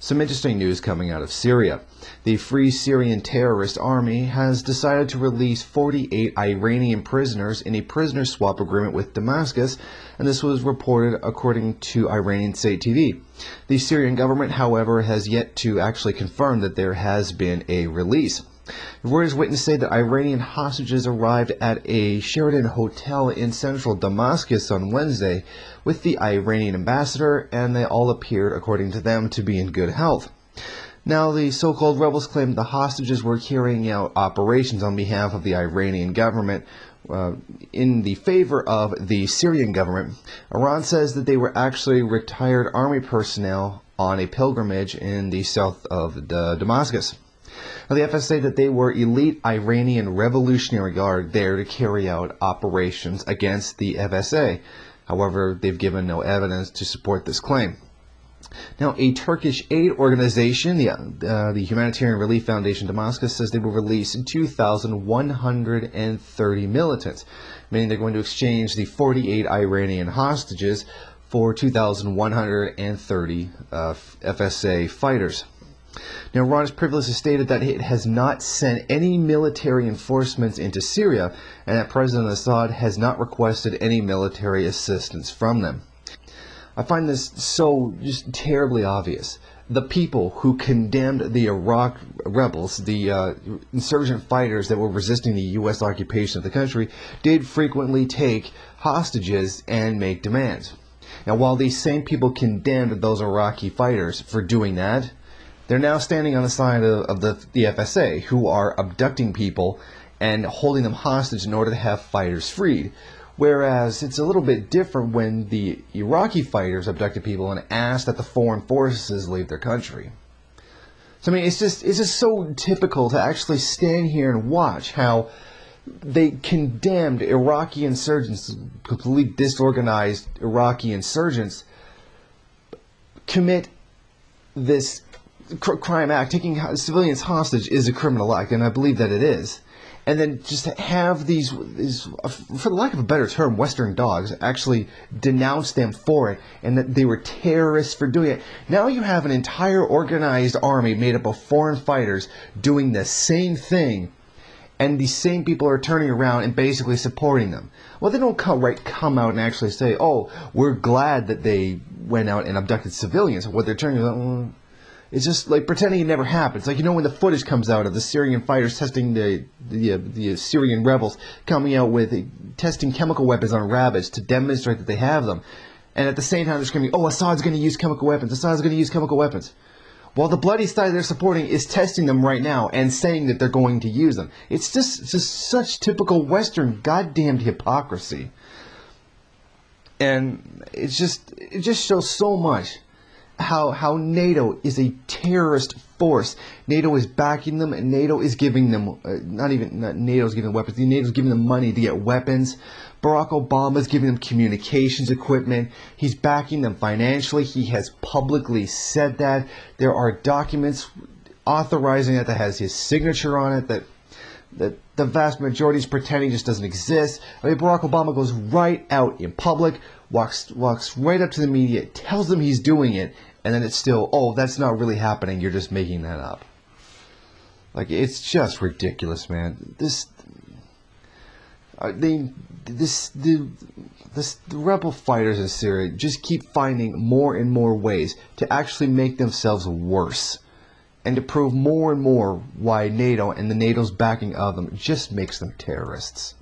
Some interesting news coming out of Syria. The Free Syrian Terrorist Army has decided to release 48 Iranian prisoners in a prisoner swap agreement with Damascus, and this was reported according to Iranian state TV. The Syrian government, however, has yet to actually confirm that there has been a release. Reuters witnesses say that Iranian hostages arrived at a Sheraton hotel in central Damascus on Wednesday with the Iranian ambassador, and they all appeared, according to them, to be in good health. Now, the so-called rebels claimed the hostages were carrying out operations on behalf of the Iranian government in the favor of the Syrian government. Iran says that they were actually retired army personnel on a pilgrimage in the south of Damascus. Now, the FSA that they were elite Iranian Revolutionary Guard there to carry out operations against the FSA. However, they've given no evidence to support this claim. Now, a Turkish aid organization, the Humanitarian Relief Foundation Damascus, says they will release 2,130 militants, meaning they're going to exchange the 48 Iranian hostages for 2,130 FSA fighters. Now, Iran has previously stated that it has not sent any military enforcements into Syria, and that President Assad has not requested any military assistance from them. I find this so just terribly obvious. The people who condemned the Iraq rebels, the insurgent fighters that were resisting the U.S. occupation of the country, did frequently take hostages and make demands. Now, while these same people condemned those Iraqi fighters for doing that, they're now standing on the side of the FSA, who are abducting people and holding them hostage in order to have fighters freed. Whereas it's a little bit different when the Iraqi fighters abducted people and asked that the foreign forces leave their country. So I mean, it's just so typical to actually stand here and watch how they condemned Iraqi insurgents, completely disorganized Iraqi insurgents, commit this crime act. Taking civilians hostage is a criminal act, and I believe that it is. And then just have these, for the lack of a better term, Western dogs actually denounce them for it, and that they were terrorists for doing it. Now you have an entire organized army made up of foreign fighters doing the same thing, and these same people are turning around and basically supporting them. Well, they don't come out and actually say, oh, we're glad that they went out and abducted civilians. What they're turning around, it's just like pretending it never happened. It's like, you know, when the footage comes out of the Syrian fighters testing the Syrian rebels coming out with testing chemical weapons on rabbits to demonstrate that they have them, and at the same time they're screaming, "Oh, Assad's going to use chemical weapons. Assad's going to use chemical weapons." While the bloody side they're supporting is testing them right now and saying that they're going to use them. It's just such typical Western goddamned hypocrisy, and it just shows so much how NATO is a terrorist force. NATO is backing them, and NATO is giving them, not NATO's giving them weapons, NATO's giving them money to get weapons. Barack Obama is giving them communications equipment. He's backing them financially. He has publicly said that. There are documents authorizing that has his signature on it, that the vast majority is pretending just doesn't exist. I mean, Barack Obama goes right out in public, walks right up to the media, tells them he's doing it, and then it's still, oh, that's not really happening, you're just making that up. Like, it's just ridiculous, man. The rebel fighters in Syria just keep finding more and more ways to actually make themselves worse, and to prove more and more why NATO and the NATO's backing of them just makes them terrorists.